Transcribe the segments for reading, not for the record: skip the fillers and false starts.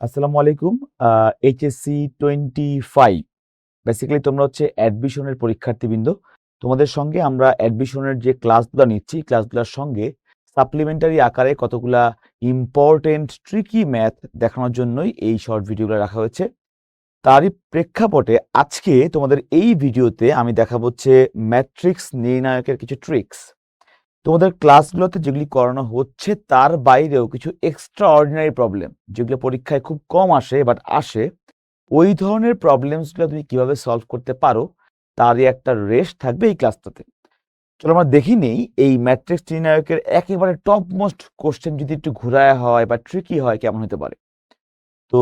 আসসালামু আলাইকুম। HSC 25 basically তোমরা হচ্ছে অ্যাডমিশনের পরীক্ষার্থীবৃন্দ। তোমাদের সঙ্গে আমরা অ্যাডমিশনের যে ক্লাসগুলা নিচ্ছি, ক্লাসগুলার সঙ্গে সাপ্লিমেন্টারি আকারে কতগুলা ইম্পোর্টেন্ট ট্রিকি ম্যাথ দেখানোর জন্যই এই শর্ট ভিডিওগুলো রাখা হয়েছে। তারই প্রেক্ষাপটে আজকে তোমাদের এই ভিডিওতে আমি দেখাবো হচ্ছে ম্যাট্রিক্স নির্ণায়কের কিছু ট্রিক্স। তোমাদের ক্লাসগুলোতে যেগুলি করানো হচ্ছে তার বাইরেও কিছু এক্সট্রা অর্ডিনারি প্রবলেম যেগুলো পরীক্ষায় খুব কম আসে বাট আসে, ওই ধরনের প্রবলেমসগুলো তুমি কিভাবে সলভ করতে পারো তারই একটা রেশ থাকবে এই ক্লাসটাতে। চলো আমরা দেখি নেই এই ম্যাট্রিক্স নির্ণায়কের একেবারে টপ মোস্ট কোশ্চেন যদি একটু ঘুরায় হয় বা ট্রিকি হয় কেমন হতে পারে। তো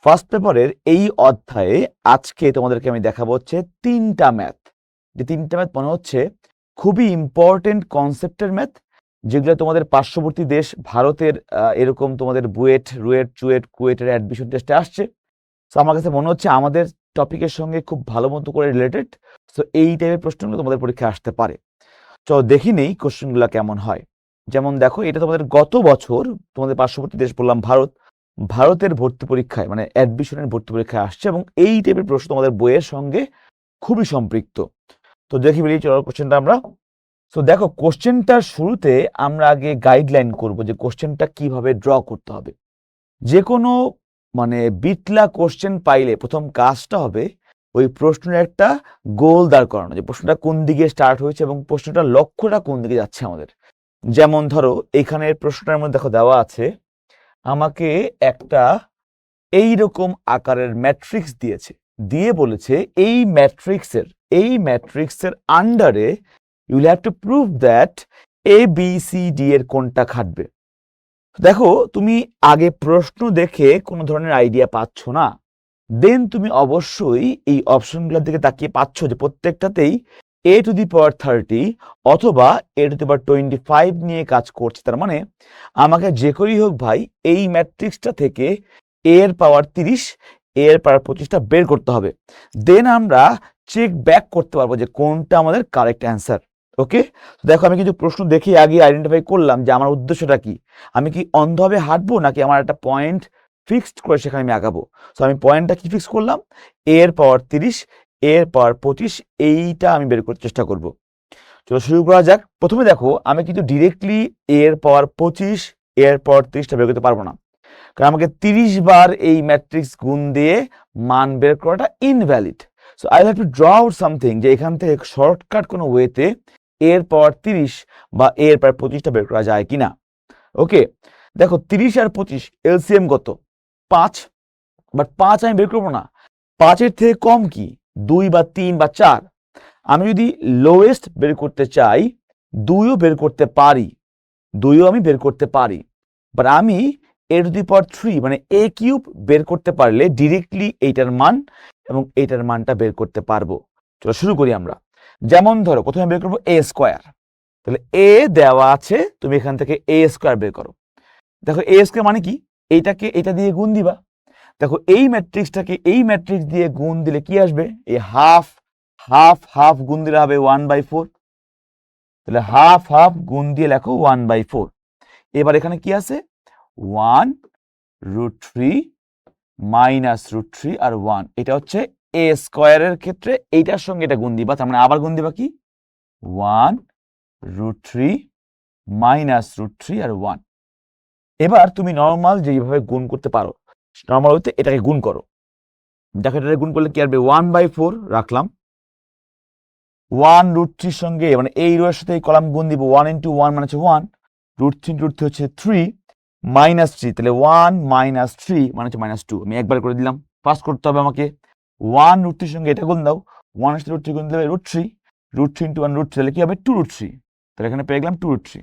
ফার্স্ট পেপারের এই অধ্যায়ে আজকে তোমাদেরকে আমি দেখাবো হচ্ছে তিনটা ম্যাথ, যে তিনটা ম্যাথ মনে হচ্ছে খুবই ইম্পর্টেন্ট কনসেপ্টের ম্যাথ, যেগুলো তোমাদের পার্শ্ববর্তী দেশ ভারতের এরকম তোমাদের বুয়েট, রুয়েট, চুয়েট, কুয়েটের অ্যাডমিশন টেস্টে আসছে। সো আমার কাছে মনে হচ্ছে আমাদের টপিকের সঙ্গে খুব ভালো মতো করে রিলেটেড। সো এই টাইপের প্রশ্নগুলো তোমাদের পরীক্ষায় আসতে পারে। চলো দেখি নেই কোশ্চেনগুলো কেমন হয়। যেমন দেখো, এটা তোমাদের গত বছর তোমাদের পার্শ্ববর্তী দেশ বললাম ভারত, ভারতের ভর্তি পরীক্ষায় মানে অ্যাডমিশনের ভর্তি পরীক্ষায় আসছে এবং এই টাইপের প্রশ্ন তোমাদের বইয়ের সঙ্গে খুবই সম্পৃক্ত। তো দেখি বেরিয়ে চলো কোশ্চেনটা আমরা। সো দেখো, কোশ্চেনটার শুরুতে আমরা আগে গাইডলাইন করব যে কোশ্চেনটা কিভাবে ড্র করতে হবে। যে কোনো মানে বিটলা কোশ্চেন পাইলে প্রথম কাজটা হবে ওই প্রশ্নের একটা গোল দাঁড় করানো, যে প্রশ্নটা কোন দিকে স্টার্ট হয়েছে এবং প্রশ্নটার লক্ষ্যটা কোন দিকে যাচ্ছে আমাদের। যেমন ধরো এখানের প্রশ্নটার মধ্যে দেখো দেওয়া আছে, আমাকে একটা এইরকম আকারের ম্যাট্রিক্স দিয়েছে, দিয়ে বলেছে এই ম্যাট্রিক্সের আন্ডারে you will have to prove that A B C D এর কোনটা খাটবে। দেখো, তুমি আগে প্রশ্ন দেখে কোনো ধরনের আইডিয়া পাচ্ছ না, দেন তুমি অবশ্যই এই অপশনগুলোর দিকে তাকিয়ে পাচ্ছ যে প্রত্যেকটাতেই a টু দি পাওয়ার 30 অথবা a টু দি পাওয়ার 25 নিয়ে কাজ করছে। তার মানে আমাকে যে করেই হোক ভাই এই ম্যাট্রিক্সটা থেকে a এর পাওয়ার 30, a এর পাওয়ার 25টা বের করতে হবে। দেন আমরা চেক ব্যাক করতে পারবো যে কোনটা আমাদের কারেক্ট অ্যান্সার। ওকে, দেখো আমি কিছু প্রশ্ন দেখে আগে আইডেন্টিফাই করলাম যে আমার উদ্দেশ্যটা কি, আমি কি অন্ধভাবে হাঁটবো নাকি আমার একটা পয়েন্ট ফিক্সড করে সেখানে আমি আগাবো। সো আমি পয়েন্টটা কি ফিক্স করলাম, এর পাওয়ার 30, এর পাওয়ার 25, এইটা আমি বের করার চেষ্টা করব। চলো শুরু করা যাক। প্রথমে দেখো, আমি কিন্তু ডিরেক্টলি এর পাওয়ার 25, এর পাওয়ার 30টা বের করতে পারবো না, কারণ আমাকে 30 বার এই ম্যাট্রিক্স গুণ দিয়ে মান বের করাটা invalid. So I have to draw out something, যে এখান থেকে শর্টকাট কোনো ওয়েতে এর পাওয়ার 30 বা এর পাওয়ার 25টা বের করা যায় কিনা। ওকে, দেখো 30 আর 25 এলসিএম কত? 5। বাট 5 আমি বের করবো না, 5-এর থেকে কম কি 2 বা 3 বা 4। আমি যদি লোয়েস্ট বের করতে চাই 2ও বের করতে পারি, 2ও আমি বের করতে পারি। বাট আমি a টু দি পাওয়ার 3 মানে a কিউব বের করতে পারলে ডিরেক্টলি এইটার মান এবং এইটার মানটা বের করতে পারবো। চলো শুরু করি আমরা। যেমন ধরো প্রথমে বের করবো a স্কোয়ার, তাহলে a দেওয়া আছে, তুমি এখান থেকে a স্কোয়ার বের করো। দেখো a স্কোয়ার মানে কি, এইটাকে এটা দিয়ে গুণ দিবা। দেখো এই ম্যাট্রিক্সটাকে এই ম্যাট্রিক্স দিয়ে গুণ দিলে কি আসবে, এই হাফ হাফ হাফ গুণ দিলে হবে 1/4। তাহলে হাফ হাফ গুণ দিয়ে লেখো 1/4। এবার এখানে কি আছে, 1√3 মাইনাস √3 আর 1, এটা হচ্ছে a স্কোয়ারের ক্ষেত্রে এইটার সঙ্গে এটা গুণ দিবা, তার মানে আবার গুণ দিবা কি 1√3 মাইনাস √3 আর 1। এবার তুমি নর্মাল যেভাবে গুণ করতে পারো নর্মাল হতে এটাকে গুণ করো। দেখো এটাকে গুণ করলে কি আসবে, 1/4 রাখলাম, 1√3 সঙ্গে মানে এই রো এর সাথে এই কলাম গুণ দিব, 1 ইন্টু 1 মানে হচ্ছে 1, √3 হচ্ছে 3, মাইনাস 3, তাহলে 1 মাইনাস 3 মানে হচ্ছে -2। আমি একবার করে দিলাম, পাস করতে হবে আমাকে। 1√3 সঙ্গে এটা গুণ দাও, 1 এর সাথে √3 গুণ দিলে √3, √3 ইন্টু 1 √3, তাহলে কি হবে 2√3। তাহলে এখানে পেয়ে গেলাম 2√3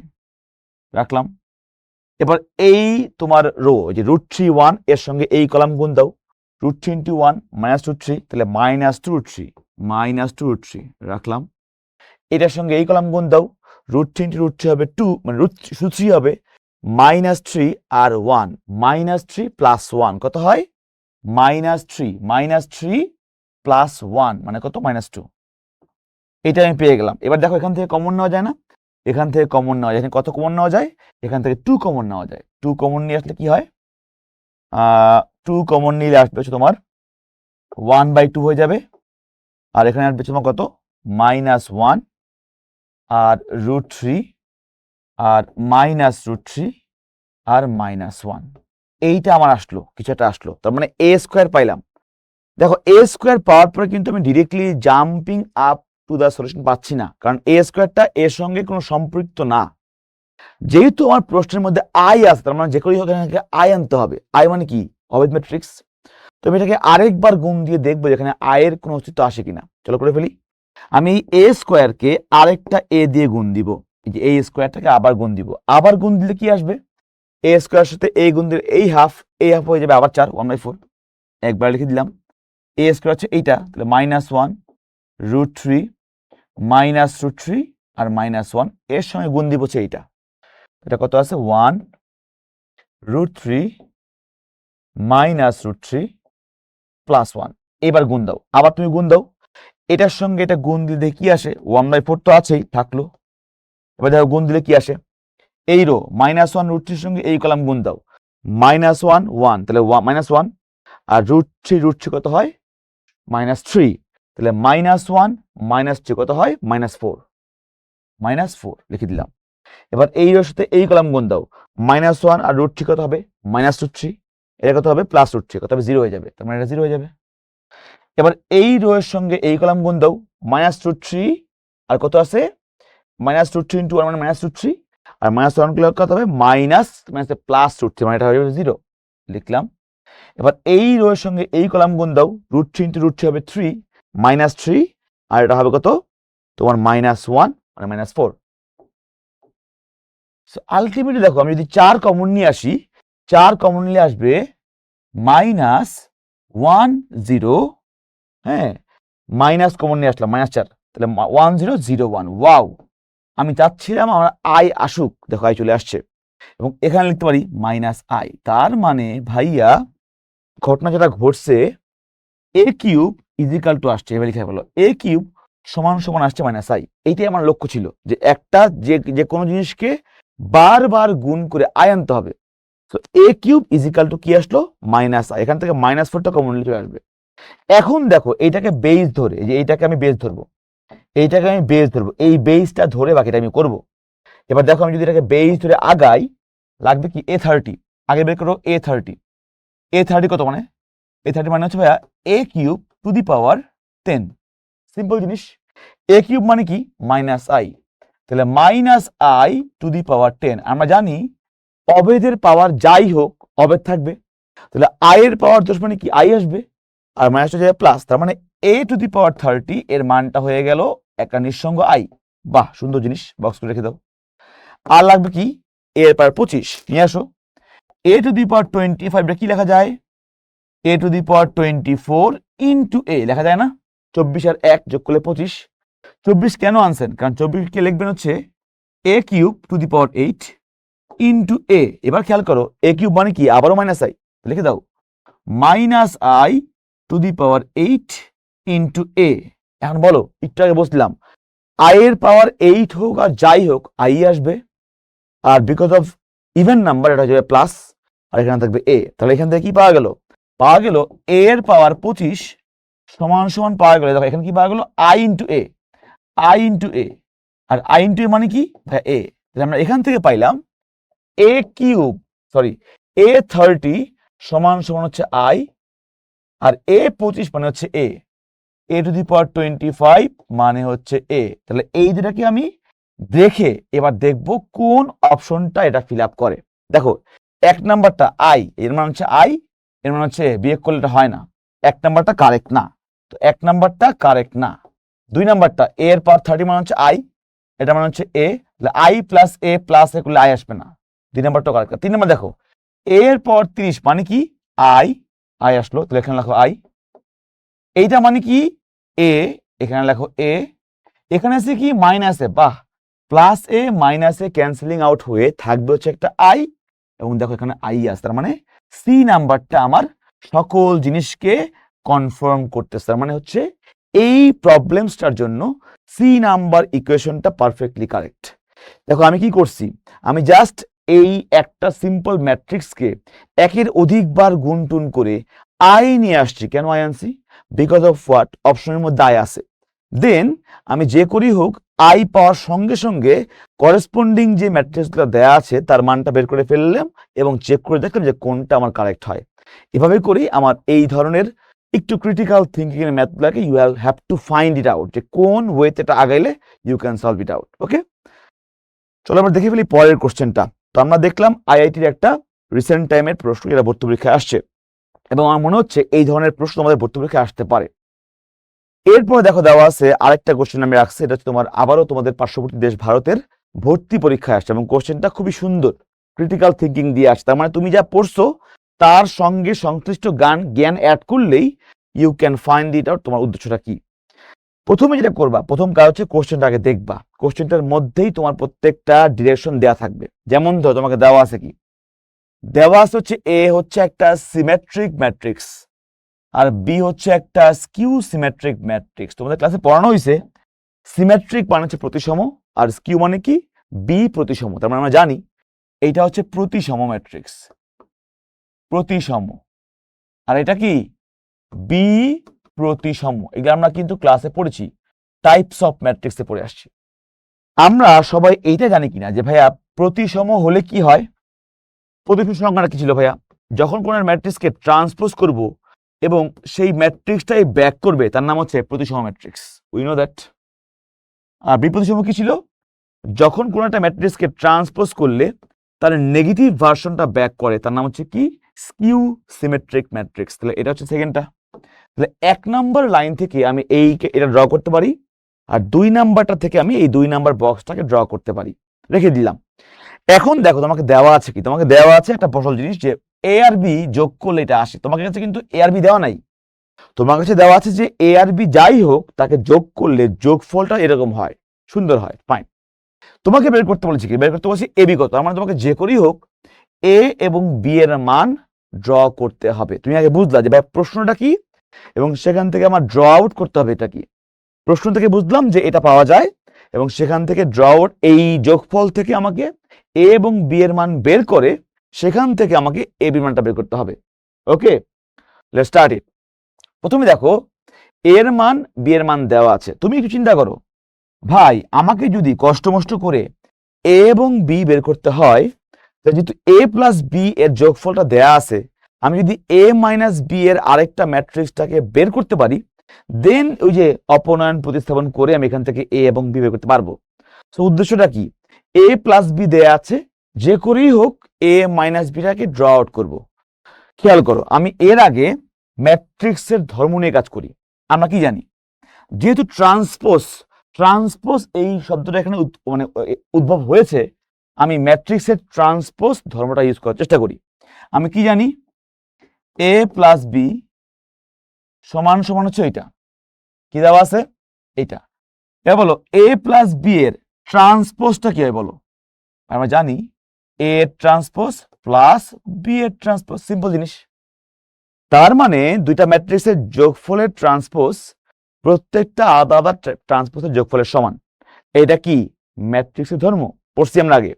রাখলাম। এবার এই তোমার রো যে √3 1 এর সঙ্গে এই কলাম গুণ দাও, √3 ইন্টু 1 -√3, তাহলে -2√3 রাখলাম। এটার সঙ্গে এই কলাম গুণ দাও, √3 ইন্টু √3 হবে 2 মানে √3 হবে, -3 আর 1 -3 প্লাস 1 কত হয়, -3 প্লাস 1 মানে কত, -2। এটা আমি পেয়ে গেলাম। এবার দেখো এখান থেকে কমন নেওয়া যায় না, এখান থেকে কমন নেওয়া যায়, এখানে কত কমন নেওয়া যায়, এখান থেকে 2 কমন নেওয়া যায়। 2 কমন নিয়ে আসলে কি হয়, 2 কমন নিলে আসবে হচ্ছে তোমার 1/2 হয়ে যাবে, আর এখানে আসবে তোমার কত -1 আর √3 আর -√3 আর -1, এইটা আমার আসলো, কিছু একটা আসলো, তার মানে a স্কোয়ার পাইলাম। দেখো a স্কোয়ার পাওয়ার পরে কিন্তু আমি directly jumping up to the solution পাচ্ছি না, কারণ a স্কোয়ারটা এর সঙ্গে কোনো সম্পৃক্ত না। যেহেতু আমার প্রশ্নের মধ্যে আই আছে, তার মানে যে করেই হোক এখানে আই আনতে হবে। আই মানে কি? অবেদ ম্যাট্রিক্স। তো আমি এটাকে আরেকবার গুণ দিয়ে দেখবো যেখানে আয়ের কোনো অস্তিত্ব আসে কিনা। চলো করে ফেলি। আমি এ স্কোয়ারকে আরেকটা এ দিয়ে গুণ দিব, এই যে এই স্কোয়ারটাকে আবার গুণ দিব। আবার গুণ দিলে কি আসবে? এ স্কোয়ার সাথে এই গুণ দিলে এই হাফ হয়ে যাবে আবার 4, 1/4। একবার লিখে দিলাম। এ স্কোয়ার হচ্ছে এইটা, তাহলে -1 √3 -√3 আর -1 এর সঙ্গে গুণ দিব হচ্ছে এইটা। এটা কত আছে? 1 √3 -√3 +1। এবার গুণ দাও, আবার তুমি গুণ দাও। এটার সঙ্গে এটা গুণ দিলে কি আসে? 1/4 তো আছেই, থাকলো। এবার দেখো গুণ দিলে কি আসে? এই রো -1 √3 সঙ্গে এই কলাম গুণ দাও, -1 1, তাহলে -1 আর √3 কত হয়? -3, তাহলে -1 -3 কত হয়? -4, -4 লিখে দিলাম। এবার এই রোর সাথে এই কলাম গুণ দাও, -1 আর √3 কত হবে? -3, এটা কত হবে? +√3, কত হবে? 0 হয়ে যাবে, তার মানে এটা 0 হয়ে যাবে। এবার এই রো এর সঙ্গে এই কলাম গুণ দাও, -√3 আর কত আছে? -√3 × 1 মানে -√3, আর -1 গুলো কত হবে? +√3, মানে এটা হয়ে যাবে 0, লিখলাম। এবার এই রো এর সঙ্গে এই কলাম গুণ দাও, √3 × √3 হবে 3, -3, আর এটা হবে কত? তোমার -1 মানে -4। সো আলটিমেটলি দেখো আমি যদি 4 কমন নিয়ে আসি, 4 কমন নিলে আসবে -1 0, হ্যাঁ, মাইনাস কমন নিয়ে আসলাম -4, তাহলে 1 0 0 1। ওয়াও, আমি চাচ্ছিলাম আমার আই আসুক, দেখো আই চলে আসছে, এবং এখানে লিখতে পারি -i। তার মানে ভাইয়া ঘটনা যেটা ঘটছে, a কিউব ইজিক্যাল টু আসছে, এবার লিখে ফেলো a কিউব সমান সমান আসছে -i। এইটাই আমার লক্ষ্য ছিল, যে একটা যে কোনো জিনিসকে বারবার গুণ করে আই আনতে হবে। তো a কিউব ইজিক্যাল টু কি আসলো? -i। এখান থেকে -4টা কমন চলে আসবে। এখন দেখো এইটাকে বেস ধরে, যে এইটাকে আমি বেস ধরবো, এইটাকে আমি বেস ধরবো, এই বেসটা ধরে বাকিটা আমি করব। এবার দেখো আমি যদি এটাকে বেস ধরে আগাই, লাগবে কি? a30। আগে বের করো a30। a30 কত মানে? a30 মানে হচ্ছে ভাইয়া a cube to the power 10। Simple জিনিস। a কিউব মানে কি? -i, তাহলে -i টু দি পাওয়ার 10। আমরা জানি অবেদের পাওয়ার যাই হোক অবেদ থাকবে, তাহলে i এর পাওয়ার 10 মানে কি? i আসবে, আর মাইনাসটা যাবে প্লাস, তার মানে a টু দি পাওয়ার 30 এর মানটা হয়ে গেল একটা নিঃসঙ্গ i। বাহ, সুন্দর জিনিস, বক্স করে রেখে দাও। আর লাগবে কি? a এর পাওয়ার 25 নিয়ে আসো। a টু দি পাওয়ার 25 কি লেখা যায়? a to the power 24 into a লেখা যায় না? 24 আর 1 যোগ করলে 25। 24 কেন আনছেন? কারণ 24 কে লিখবেন হচ্ছে a cube to the power 8 into a। এবার খেয়াল করো, a কিউব মানে কি? আবারও -i, লিখে দাও -i to the power 8 into a। এখন বলো, একটু আগে বসলাম i এর পাওয়ার 8 হোক আর যাই হোক i আসবে, আর বিকজ অফ ইভেন নাম্বার এটা হয়ে যাবে প্লাস, আর এখানে থাকবে a। তাহলে এখান থেকে কি পাওয়া গেল? পাওয়া গেল a এর পাওয়ার 25 সমান সমান পাওয়া গেল, দেখো এখানে কি পাওয়া গেল? i into a, i into a, আর i ইন্টু a মানে কি? ভাই a। তাহলে আমরা এখান থেকে পাইলাম a কিউব, সরি a30 সমান সমান হচ্ছে i, আর a25 মানে হচ্ছে a টু দি পাওয়ার 25 মানে হচ্ছে a। তাহলে এই দুটাকে আমি দেখে এবার দেখব কোন অপশনটা এটা ফিল আপ করে। দেখো 1 নাম্বারটা i, এর মান হচ্ছে i, এর মান হচ্ছে বিয়োগ করলে এটা হয় না, 1 নাম্বারটা কারেক্ট না, তো 1 নাম্বারটা কারেক্ট না। 2 নাম্বারটা a এর পাওয়ার 30 মানে হচ্ছে i, এটা মানে হচ্ছে a, তাহলে i plus a plus a করলে i আসবে না, 2 নাম্বারটা কারেক্ট। 3 নাম্বার দেখো a এর পাওয়ার 30 মানে কি? i আসলো, তাহলে এখানে লেখো i। এইটা মানে কি? a, এখানে লেখো a, এখানে আছে কি? মাইনাস এ। বাহ, প্লাস এ মাইনাস এ ক্যান্সেলিং আউট হয়ে থাকবে হচ্ছে একটা i, এবং দেখো এখানে i আছে, তার মানে সি নাম্বারটা আমার সকল জিনিসকে কনফার্ম করতেছে। তার মানে হচ্ছে এই প্রবলেমসটার জন্য সি নাম্বার ইকুয়েশনটা পারফেক্টলি কারেক্ট। দেখো আমি কি করছি, আমি জাস্ট এই একটা সিম্পল ম্যাট্রিক্সকে একের অধিকবার গুণটুন করে আই নিয়ে আসছি। কেন আই আনছি? Because of what? অপশনের মধ্যে আই আছে। দেন আমি যে করি হোক আই পাওয়ার সঙ্গে সঙ্গে করেসপন্ডিং যে ম্যাট্রিক্সগুলো দেয়া আছে তার মানটা বের করে ফেললাম এবং চেক করে দেখলাম যে কোনটা আমার কারেক্ট হয়। এভাবে করেই আমার এই ধরনের একটু ক্রিটিক্যাল থিঙ্কিং এর ম্যাথগুলোকে you have to find it out, যে কোন ওয়েতে এটা আগাইলে you can solve it out. Okay, চলো আমরা দেখে ফেলি পরের কোশ্চেনটা। তো আমরা দেখলাম আইআইটির একটা রিসেন্ট টাইমের প্রশ্ন যেটা ভর্তি পরীক্ষায় আসছে এবং আমার মনে হচ্ছে এই ধরনের প্রশ্ন আমাদের ভর্তি পরীক্ষায় আসতে পারে। এরপর দেখো দেওয়া আছে আরেকটা কোশ্চেন আমি রাখছি, এটা হচ্ছে তোমার আবারও তোমাদের পার্শ্ববর্তী দেশ ভারতের ভর্তি পরীক্ষায় আসছে এবং কোশ্চেনটা খুবই সুন্দর, ক্রিটিক্যাল থিঙ্কিং দিয়ে আসছে। তার মানে তুমি যা পড়ছো তার সঙ্গে সংশ্লিষ্ট জ্ঞান অ্যাড করলেই you can find it out তোমার উদ্দেশ্যটা কি। প্রথমে যেটা করবা, প্রথম কাজ হচ্ছে কোশ্চেনটা আগে দেখবা। কোশ্চেনটার মধ্যেই তোমার প্রত্যেকটা ডিরেকশন দেওয়া থাকবে। যেমন ধরো তোমাকে দেওয়া আছে কি, দেওয়া আছে হচ্ছে এ হচ্ছে একটা সিমেট্রিক ম্যাট্রিক্স আর বি হচ্ছে একটা স্কিউ সিমেট্রিক ম্যাট্রিক্স। তোমাদের ক্লাসে পড়ানো হয়েছে সিমেট্রিক মানে হচ্ছে প্রতিসম আর স্কিউ মানে কি বি প্রতিসম। তার মানে আমরা জানি এইটা হচ্ছে প্রতিসম ম্যাট্রিক্স, প্রতিসম, আর এটা কি বি প্রতিসম। এগুলো আমরা কিন্তু ক্লাসে পড়েছি, টাইপস অফ ম্যাট্রিক্সে পড়ে আসছি। আমরা সবাই এইটা জানি কিনা যে ভাইয়া প্রতিসম হলে কি হয়? প্রতিসম সংজ্ঞাটা কি ছিল ভাইয়া? যখন কোন ম্যাট্রিক্সকে ট্রান্সপোজ করব এবং সেই ম্যাট্রিক্সটাই ব্যাক করবে তার নাম হচ্ছে প্রতিসম ম্যাট্রিক্স। We know that. আর বিপ্রতিসম কি ছিল? যখন কোন একটা ম্যাট্রিক্সকে ট্রান্সপোজ করলে তার নেগেটিভ ভার্সনটা ব্যাক করে তার নাম হচ্ছে কি স্কিউ সিমেট্রিক ম্যাট্রিক্স। তাহলে এটা হচ্ছে সেকেন্ডটা। তাহলে 1 নাম্বার লাইন থেকে আমি এটা ড্র করতে পারি আর 2 নাম্বারটা থেকে আমি এই 2 নাম্বার বক্সটাকে ড্র করতে পারি। রেখে দিলাম। এখন দেখো তোমাকে দেওয়া আছে কি, তোমাকে দেওয়া আছে একটা বসল জিনিস যে এ আর বি যোগ করলে এটা আসে। তোমার কাছে কিন্তু এ আর বি দেওয়া নাই, তোমার কাছে দেওয়া আছে যে এ আর বি যাই হোক তাকে যোগ করলে যোগফলটা এরকম হয়, সুন্দর হয়, ফাইন। তোমাকে বের করতে বলেছি কি, বের করতে বলছি এ বি কত। আমার তোমাকে যে করেই হোক এ এবং বি এর মান ড্র করতে হবে। তুমি আগে বুঝলা যে ভাই প্রশ্নটা কি এবং সেখান থেকে আমার ড্র আউট করতে হবে এটা কি। প্রশ্ন থেকে বুঝলাম যে এটা পাওয়া যায় এবং সেখান থেকে ড্র আউট, এই যোগফল থেকে আমাকে এ এবং বি এর মান বের করে সেখান থেকে আমাকে এ বি মানটা বের করতে হবে। ওকে, লেটস স্টার্ট ইট। প্রথমে দেখো এর মান বি এর মান দেওয়া আছে। তুমি একটু চিন্তা করো ভাই, আমাকে যদি কষ্ট করে এ এবং বি বের করতে হয়, যেহেতু এ প্লাস বি এর যোগফলটা দেয়া আছে, আমি যদি এ মাইনাস বি এর আরেকটা ম্যাট্রিক্সটাকে বের করতে পারি, দেন ওই যে অপনয়ন প্রতিস্থাপন করে আমি এখান থেকে এ এবং বি বের করতে পারবো। তো উদ্দেশ্যটা কি, এ প্লাস বি দেয়া আছে, যে করেই হোক এ মাইনাস বিটাকে ড্র আউট করবো। খেয়াল করো আমি এর আগে ম্যাট্রিক্সের ধর্ম নিয়ে কাজ করি। আমরা কি জানি, যেহেতু ট্রান্সপোজ এই শব্দটা এখানে মানে উদ্ভব হয়েছে, আমি ম্যাট্রিক্সের ট্রান্সপোজ ধর্মটা ইউজ করার চেষ্টা করি। আমি কি জানি, এ প্লাস বি সমান সমান হচ্ছে এইটা, কি দেওয়া আছে এইটা। এবার বলো এ প্লাস বি এর ট্রান্সপোজটা কি হয় বলো? আমরা জানি এ ট্রান্সপোজ প্লাস বি এর ট্রান্সপোজ, সিম্পল জিনিস। তার মানে দুইটা ম্যাট্রিক্সের যোগফলের ট্রান্সপোজ প্রত্যেকটা আলাদা আলাদা ট্রান্সপোজের যোগফলের সমান। এটা কি ম্যাট্রিক্সের ধর্ম, পড়ছি আমরা আগে।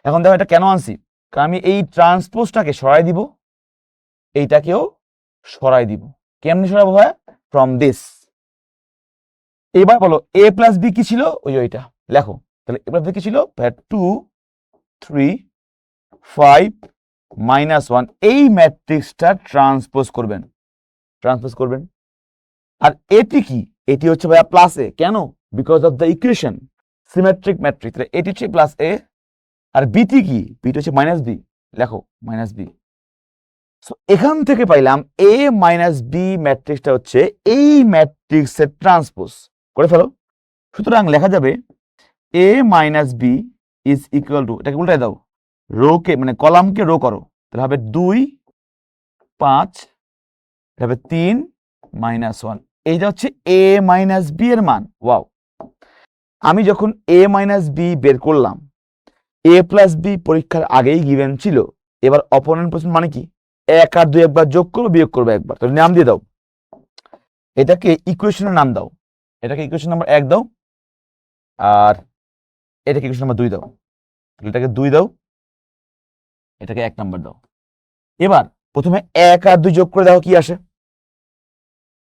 এখন দেখো এটা কেন আনছি, কারণ আমি এই ট্রান্সপোজটাকে সরাই দিব, এইটাকেও সরাই দিব। কেমনি সরাবো ভাই? From this. এবার বলো এ প্লাস বি কি ছিল, ওইটা লেখো। তাহলে এ প্লাস বি কি ছিল? 2 3 5 -1, এই ম্যাট্রিক্সটা ট্রান্সপোজ করবেন। আর এটি কি, এটি হচ্ছে ভাইয়া প্লাস এ। কেন? Because of the equation symmetric matrix. এটি হচ্ছে প্লাস এ আর বিটি কি, বিটি হচ্ছে মাইনাস বি, লেখো মাইনাস বি। এখান থেকে পাইলাম এ মাইনাস বি ম্যাট্রিক্সটা হচ্ছে এই ম্যাট্রিক্সের ট্রান্সপোজ। করে ফেলো। সুতরাং লেখা যাবে A minus B is equal to, এটাকে উল্টাই দাও, রোকে মানে কলামকে রো করো, তাহলে হবে 2 5, হবে 3 -1। এইটা হচ্ছে এ মাইনাস বি এর মান। ওয়াও, আমি যখন এ মাইনাস বি বের করলাম, এ প্লাস বি পরীক্ষার আগেই গিভেন ছিল। এবার অপোনেন্ট প্রশ্ন মানে কি, 1 আর 2 একবার যোগ করবো, বিয়োগ করবো একবার। তাহলে নাম দিয়ে দাও, এটাকে ইকুয়েশনের নাম দাও। এটাকে ইকুয়েশন নাম্বার 1 দাও আর এটাকে ইকুয়েশন নাম্বার 2 দাও। এটাকে 2 দাও এটাকে 1 নাম্বার দাও। এবার প্রথমে 1 আর 2 যোগ করে দেখো কি আসে।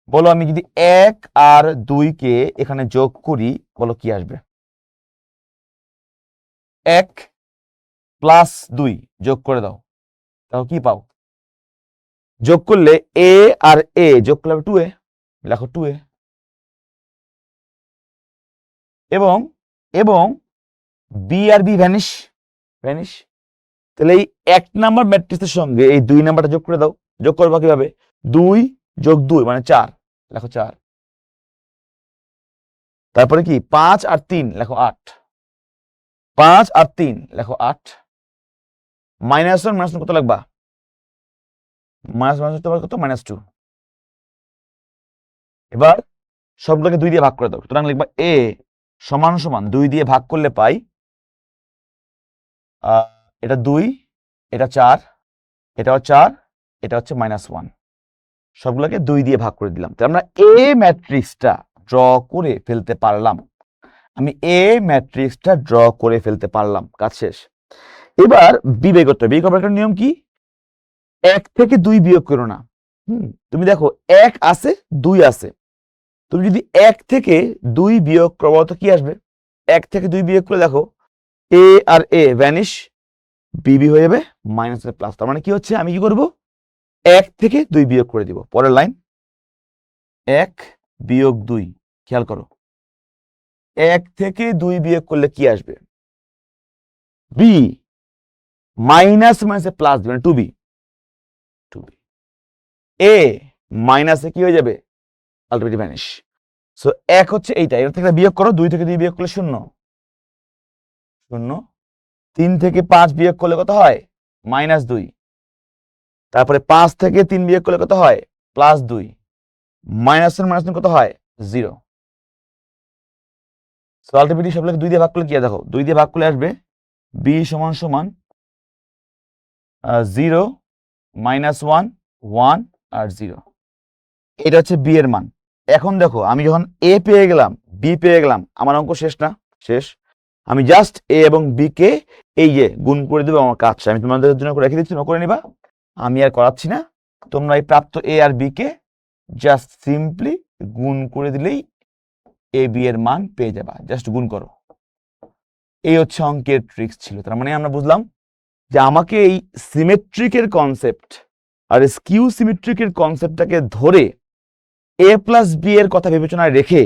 বলো আমি যদি 1 আর 2 কে এখানে যোগ করি, বলো কি আসবে? 1 প্লাস 2 যোগ করে দাও, তাও কি পাও? যোগ করলে এ আর এ যোগ করলে 2a, লেখো 2a। এবং এবং বি আর বি ভ্যানিশ। তাহলে এই 1 নাম্বার ম্যাট্রিক্সের সঙ্গে এই 2 নাম্বারটা যোগ করে দাও। যোগ করবা কিভাবে? 2 যোগ 2 মানে 4, লেখো 4। তারপরে কি 5 আর 3 লেখো 8, 5 আর 3 লেখো 8। -1 কত লাগবা? কত? -2। এবার সবগুলোকে 2 দিয়ে ভাগ করে দাও। সুতরাং লিখবা a সমান সমান 2 দিয়ে ভাগ করলে পাই এটা 2, এটা 4, এটাও 4, এটা হচ্ছে -1। সবগুলোকে 2 দিয়ে ভাগ করে দিলাম। তাহলে আমরা এ ম্যাট্রিক্সটা ড্র করে ফেলতে পারলাম। কাজ শেষ। এবার বি বের করতে হবে। বি করার একটা নিয়ম কি? 1 থেকে 2 বিয়োগ করো না। তুমি দেখো 1 আছে 2 আছে, তুমি যদি 1 থেকে 2 বিয়োগ করো তো কি আসবে? 1 থেকে 2 বিয়োগ করে দেখো এ আর এ ভ্যানিশ, বিবি হয়ে যাবে মাইনাস প্লাস। তার মানে কি হচ্ছে, আমি কি করব? 1 থেকে 2 বিয়োগ করে দিব। পরের লাইন 1 বিয়োগ 2, খেয়াল করো 1 থেকে 2 বিয়োগ করলে কি আসবে? বি মাইনাস মাইনাসে প্লাস দিবেন 2b। এ মাইনাসে কি হয়ে যাবে? Ultimately vanish. সো 1 হচ্ছে এইটা, এর থেকে বিয়োগ করো। 2 থেকে 2 বিয়োগ করলে 0 0। 3 থেকে 5 বিয়োগ করলে কত হয়? -2। তারপরে 5 থেকে 3 বিয়োগ করলে কত হয়? +2। -1 কত হয়? 0। সো আলটিমেটলি সবগুলোকে 2 দিয়ে ভাগ করলে কি হয় দেখো, 2 দিয়ে ভাগ করলে আসবে b সমান সমান 0 -1 1 আর 0। এটা হচ্ছে b এর মান। এখন দেখো আমি যখন a পেয়ে গেলাম, b পেয়ে গেলাম, আমার অঙ্ক শেষ না? শেষ। আমি জাস্ট a এবং b কে এই যে গুণ করে দেবো, আমার কাজ। আমি তোমাদের জন্য রেখে দিচ্ছি, করে নিবা, আমি আর করাচ্ছি না। তোমরা এই প্রাপ্ত a আর b কে জাস্ট সিম্পলি গুণ করে দিলেই a b এর মান পেয়ে যাবা। জাস্ট গুণ করো। এই হচ্ছে অঙ্কের ট্রিক্স ছিল। তার মানে আমরা বুঝলাম যে আমাকে এই সিমেট্রিকের কনসেপ্ট আর স্কিউ সিমেট্রিকের কনসেপ্টটাকে ধরে a প্লাস b এর কথা বিবেচনায় রেখে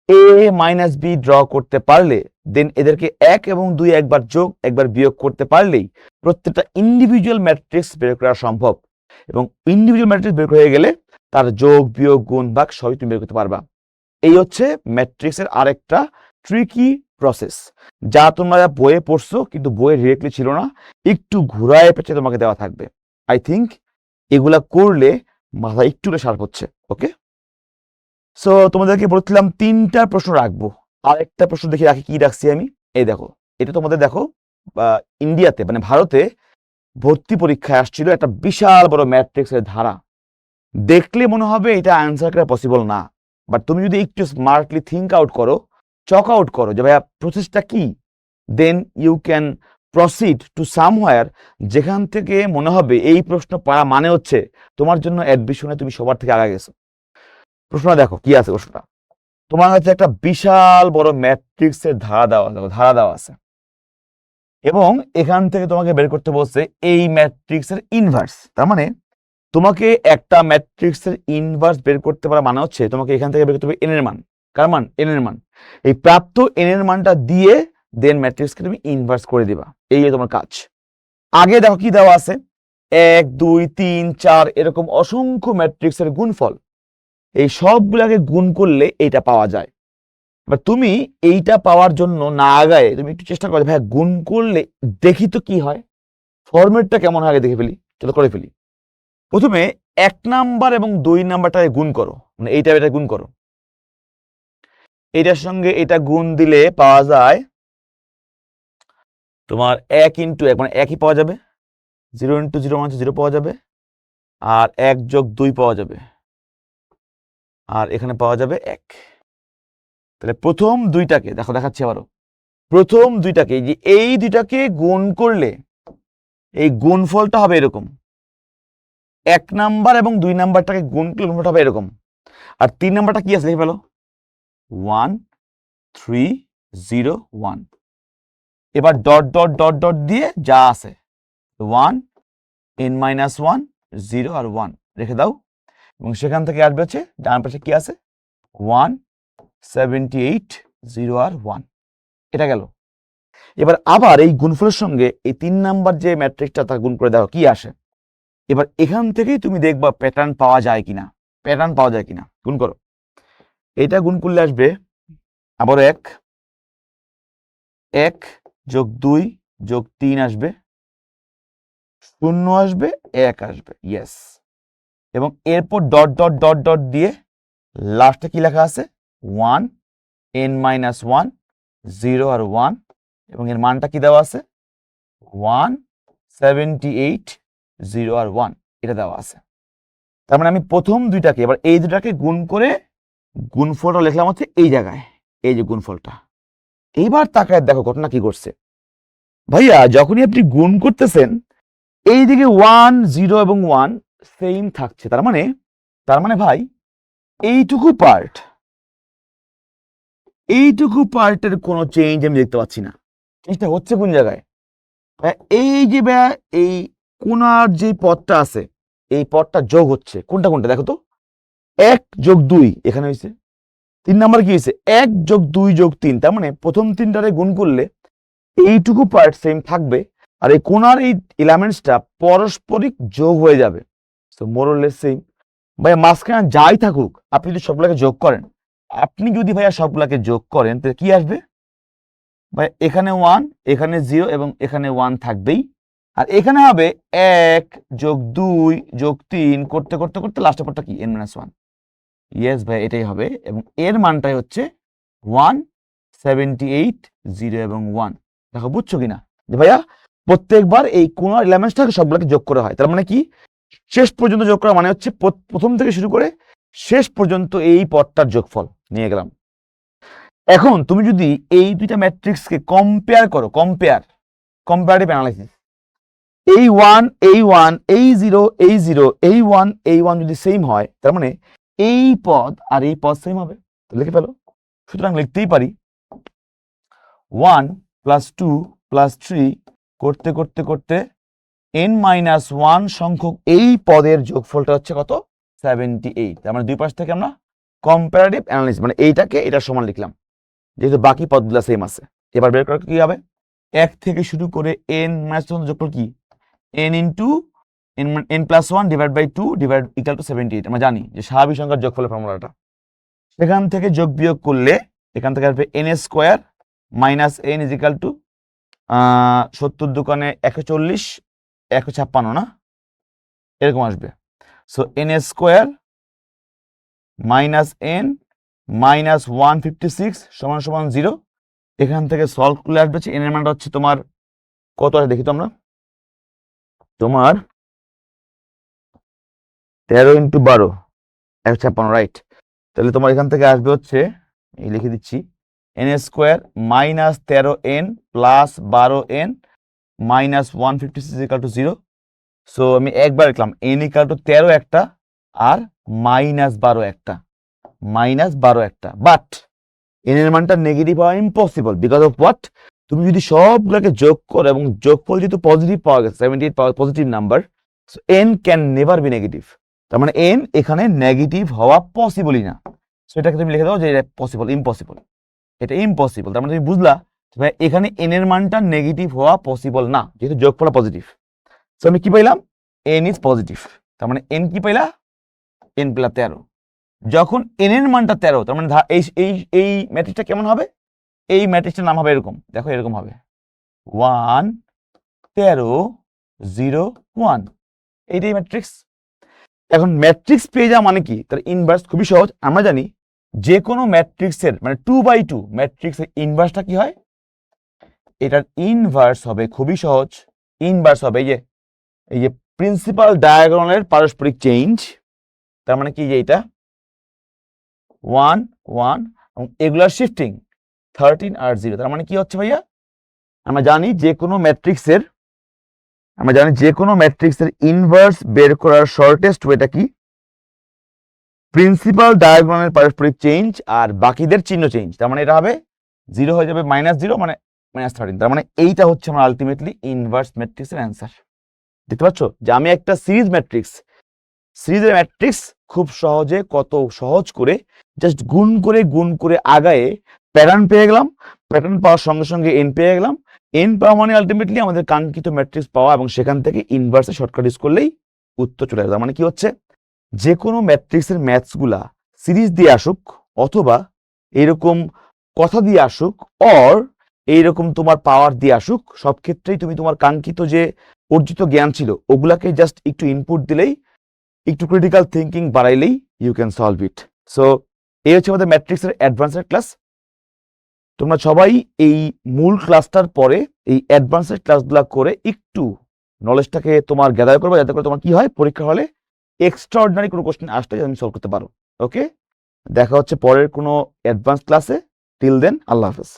a মাইনাস b ড্র করতে পারলে, দেন এদেরকে 1 এবং 2 একবার যোগ একবার বিয়োগ করতে পারলেই প্রত্যেকটা ইন্ডিভিজুয়াল ম্যাট্রিক্স বের করা সম্ভব। এবং ইন্ডিভিজুয়াল ম্যাট্রিক্স বের হয়ে গেলে তার যোগ বিয়োগ গুণ ভাগ সবই তুমি বের করতে পারবা। এই হচ্ছে ম্যাট্রিক্সের আরেকটা ট্রিকি প্রসেস, যা তোমরা বইয়ে পড়ছো কিন্তু বইয়ে ডিরেক্টলি ছিল না, একটু ঘুরায় পেঁচে তোমাকে দেওয়া থাকবে। আই থিঙ্ক এগুলা করলে মাথা একটু শার্প হচ্ছে। ওকে, সো তোমাদেরকে বলছিলাম 3টা প্রশ্ন রাখবো। আরেকটা প্রশ্ন দেখি রাখি, কি রাখছি আমি। এই দেখো, এটা তোমাদের দেখো ইন্ডিয়াতে মানে ভারতে ভর্তি পরীক্ষায় আসছিল একটা বিশাল বড় ম্যাট্রিক্সের ধারা। দেখলে মনে হবে এটা অ্যান্সার করা পসিবল না, বাট তুমি যদি একটু স্মার্টলি থিঙ্ক আউট করো, চক আউট করো যে ভাইয়া প্রসেসটা কি, then you can proceed to somewhere যেখান থেকে মনে হবে এই প্রশ্ন পারা মানে হচ্ছে তোমার জন্য অ্যাডমিশনে তুমি সবার থেকে আগে গেছো। প্রশ্নটা দেখো কি আছে। প্রশ্নটা তোমার কাছে একটা বিশাল বড় ম্যাট্রিক্সের ধারা দেওয়া আছে এবং এখান থেকে তোমাকে বের করতে বলছে এই ম্যাট্রিক্সের ইনভার্স। তার মানে তোমাকে একটা ম্যাট্রিক্সের ইনভার্স বের করতে পারা মানে হচ্ছে তোমাকে এখান থেকে বের করতে হবে এন এর মান। কার মান? এন এর মান। এই প্রাপ্ত এন এর মানটা দিয়ে দেন ম্যাট্রিক্সকে তুমি ইনভার্স করে দিবা। এই তোমার কাজ। আগে দেখো কি দেওয়া আছে, 1 2 3 4 এরকম অসংখ্য ম্যাট্রিক্সের গুণফল। এই সবগুলাকে গুণ করলে এইটা পাওয়া যায়। এবার তুমি এইটা পাওয়ার জন্য না আগায় তুমি একটু চেষ্টা করো, ভাই গুণ করলে দেখি তো কি হয়, ফরম্যাটটা কেমন হয় দেখে ফেলি। চলো করে ফেলি। প্রথমে 1 নাম্বার এবং 2 নাম্বারটাকে গুণ করো, মানে এইটা এটা গুণ করো। এটার সঙ্গে এটা গুণ দিলে পাওয়া যায় তোমার 1 ইন্টু 1 মানে 1ই পাওয়া যাবে, 0 ইন্টু 0 মানে 0 পাওয়া যাবে, আর 1 যোগ 2 পাওয়া যাবে, আর এখানে পাওয়া যাবে 1। তাহলে প্রথম দুইটাকে দেখো, দেখাচ্ছি আবারও। প্রথম দুইটাকে এই দুইটাকে গুণ করলে এই গুণফলটা হবে এরকম, 1 নাম্বার এবং 2 নাম্বারটাকে গুণ করলে গুণফলটা হবে এরকম। আর 3 নাম্বারটা কি আছে দেখে ফেলো, 1 3 0 1। এবার ডট ডট ডট ডট দিয়ে যা আছে 1 n-1 0 আর 1 রেখে দাও, এবং সেখান থেকে আসবে হচ্ছে ডান পাশে কি আছে 1 78 0 আর 1। এটা গেল। এবার আবার এই গুণফলের সঙ্গে এই 3 নাম্বার যে ম্যাট্রিক্সটা তা গুণ করে দাও, কি আসে। এবার এখান থেকেই তুমি দেখবা প্যাটার্ন পাওয়া যায় কিনা, গুণ করো। এটা গুণ করলে আসবে আবার 1 যোগ 2 যোগ 3 আসবে, 0 আসবে, 1 আসবে, ইয়েস। এবং এরপর ডট ডট ডট ডট দিয়ে লাস্টে কি লেখা আছে 1 n-1 0 আর 1, এবং এর মানটা কি দেওয়া আছে 1 78 0 আর 1, এটা দেওয়া আছে। তার মানে আমি প্রথম দুইটাকে, এবার এই দুটাকে গুণ করে গুণফলটা লিখলাম হচ্ছে এই জায়গায়, এই যে গুণফলটা। এইবার তাকায় দেখো ঘটনা কি করছে ভাইয়া, যখনই আপনি গুণ করতেছেন এইদিকে 1 0 এবং 1 সেম থাকছে, তার মানে ভাই এইটুকু পার্টের কোনো চেঞ্জ আমি দেখতে পাচ্ছি না। চেঞ্জটা হচ্ছে কোন জায়গায়, এই যে এই কোণার যে পদটা আছে এই পদটা যোগ হচ্ছে, কোনটা দেখো তো, 1 যোগ 2 এখানে হয়েছে, 3 নাম্বার কি হয়েছে 1 যোগ 2 যোগ 3, তার মানে প্রথম তিনটারে গুণ করলে এইটুকু পার্ট সেম থাকবে, আর এই কোণার এই এলিমেন্টসটা পারস্পরিক যোগ হয়ে যাবে। So more or less same. ভাইয়া মাঝখানে যাই থাকুক আপনি যদি সবগুলোকে যোগ করেন, তাহলে কি আসবে ভাই, এখানে 1 এখানে 0 এবং এখানে 1 থাকবেই, আর এখানে হবে 1 যোগ 2 যোগ 3 করতে করতে করতে লাস্টের পরটা কি n-1। ইয়েস ভাই এটাই হবে, এবং এর মানটাই হচ্ছে 1 78 0 এবং 1। দেখো বুঝছো কিনা যে ভাইয়া প্রত্যেকবার এই কোন এলিমেন্টসটাকে সবগুলোকে যোগ করা হয়, তার মানে কি শেষ পর্যন্ত যোগ করা মানে হচ্ছে প্রথম থেকে শুরু করে শেষ পর্যন্ত এই পদটার যোগফল নিয়ে গেলাম। এখন তুমি যদি এই দুইটা ম্যাট্রিক্সকে কম্পেয়ার করো, কম্পারেটিভ অ্যানালাইসিস, এই 1 এই 1 এই 0 এই 0 এই 1 এই 1 যদি সেম হয়, তার মানে এই পদ আর এই পদ সেম হবে, লিখে ফেলো। সুতরাং লিখতেই পারি 1 প্লাস 2 প্লাস 3 করতে করতে করতে n-1 সংখ্যক এই পদের যোগফলটা হচ্ছে কত 78। তার মানে দুই পাশ থেকে আমরা কম্পারেটিভ অ্যানালাইসিস মানে এইটাকে এটার সমান লিখলাম, যেহেতু বাকি পদগুলো সেম আছে। এবার বের করা কি হবে, 1 থেকে শুরু করে n-1 যোগফল কি n into n plus 1 divide by 2 divide equal to 78। আমরা জানি যে স্বাভাবিক সংখ্যার যোগফলের ফর্মুলাটা, সেখান থেকে যোগ বিয়োগ করলে এখান থেকে আসবে n square minus n is equal two 70 দোকানে 140 156 না, এরকম আসবে। So n square minus n minus 156 সমান সমান 0। এখান থেকে সলভ করলে আসবে n এর মানটা হচ্ছে তোমার কত আছে দেখি তো আমরা, তোমার 13 ইন্টু 12 156, রাইট। তাহলে তোমার এখান থেকে আসবে হচ্ছে, এই লিখে দিচ্ছি, n square minus 13n plus 12n minus 156 equal to 0। So আমি একবার লিখলাম n ইকুয়াল টু 13 একটা আর মাইনাস 12 একটা, বাট n এর মানটা নেগেটিভ হওয়া ইম্পসিবল বিকজ অফ হোয়াট, তুমি যদি সবগুলোকে যোগ করো এবং যোগফল যেহেতু পজিটিভ পাওয়া গেছে 78 পাওয়া positive number, so n can never be negative, তার মানে n এখানে নেগেটিভ হওয়া পসিবলই না। সো এটাকে তুমি লিখে দাও যে এটা পসিবল, ইম্পসিবল, এটা ইম্পসিবল। তার মানে তুমি বুঝলা ভাই এখানে n এর মানটা নেগেটিভ হওয়া পসিবল না, যেহেতু যোগফল পজিটিভ। সো আমি কি পাইলাম n ইজ পজিটিভ, তার মানে n কি পাইলা n প্লাস 13। যখন n এর মানটা 13, তার মানে এই ম্যাট্রিক্সটা কেমন হবে, এই ম্যাট্রিক্সটার নাম হবে এরকম, দেখো এরকম হবে 1 13 0 1, এইটাই ম্যাট্রিক্স। এখন ম্যাট্রিক্স পেয়ে যাওয়া মানে কি, তার ইনভার্স খুবই সহজ। আমরা জানি যে কোনো ম্যাট্রিক্সের মানে 2/2 ম্যাট্রিক্সের ইনভার্সটা কি হয়, এটার ইনভার্স হবে খুবই সহজ, ইনভার্স হবে এই যে প্রিন্সিপাল ডায়াগোনালের পারস্পরিক চেঞ্জ, তার মানে কি যে এটা 1 1 এবং এগুলার শিফটিং 13 আর 0, তার মানে কি হচ্ছে ভাইয়া, আমরা জানি যে কোনো ম্যাট্রিক্সের আমরা জানি যে কোনো ম্যাট্রিক্সের ইনভার্স বের করার শর্টেস্ট ওয়েটা কি? প্রিন্সিপাল ডায়াগোনালের পারস্পরিক চেঞ্জ আর বাকিদের চিহ্ন চেঞ্জ। তার মানে এটা হবে 0 হয়ে যাবে -0 মানে -13। তার মানে এইটা হচ্ছে আমার আলটিমেটলি ইনভার্স ম্যাট্রিক্সের অ্যান্সার। দেখতে পাচ্ছ যে আমি একটা সিরিজের ম্যাট্রিক্স খুব সহজে, কত সহজ করে জাস্ট গুণ করে আগায়ে প্যাটার্ন পেয়ে গেলাম। প্যাটার্ন পাওয়ার সঙ্গে সঙ্গে এন পেয়ে গেলাম। এন পাওয়া মানে আলটিমেটলি আমাদের কাঙ্ক্ষিত ম্যাট্রিক্স পাওয়া, এবং সেখান থেকে ইনভার্সে শর্টকাট ইউজ করলেই উত্তর চলে আসবে। মানে কি হচ্ছে, যে কোনো ম্যাট্রিক্সের ম্যাথসগুলা সিরিজ দিয়ে আসুক, অথবা এইরকম কথা দিয়ে আসুক, অর এইরকম তোমার পাওয়ার দিয়ে আসুক, সব ক্ষেত্রেই তুমি তোমার কাঙ্ক্ষিত যে অর্জিত জ্ঞান ছিল ওগুলাকে জাস্ট একটু ইনপুট দিলেই, একটু ক্রিটিক্যাল থিঙ্কিং বাড়াইলেই you can solve it. So এই হচ্ছে আমাদের ম্যাট্রিক্সের অ্যাডভান্সের ক্লাস। তোমরা সবাই এই মূল ক্লাসটার পরে এই অ্যাডভান্সের ক্লাসগুলো করে একটু নলেজটাকে তোমার গ্যাদার করবে, যাতে করে তোমার কি হয়, পরীক্ষা হলে এক্সট্রাঅর্ডিনারি কোনো কোশ্চেন আসলে তুমি সলভ করতে পারো। ওকে, দেখা হচ্ছে পরের কোনো অ্যাডভান্স ক্লাসে। টিল দেন, আল্লাহ হাফেজ।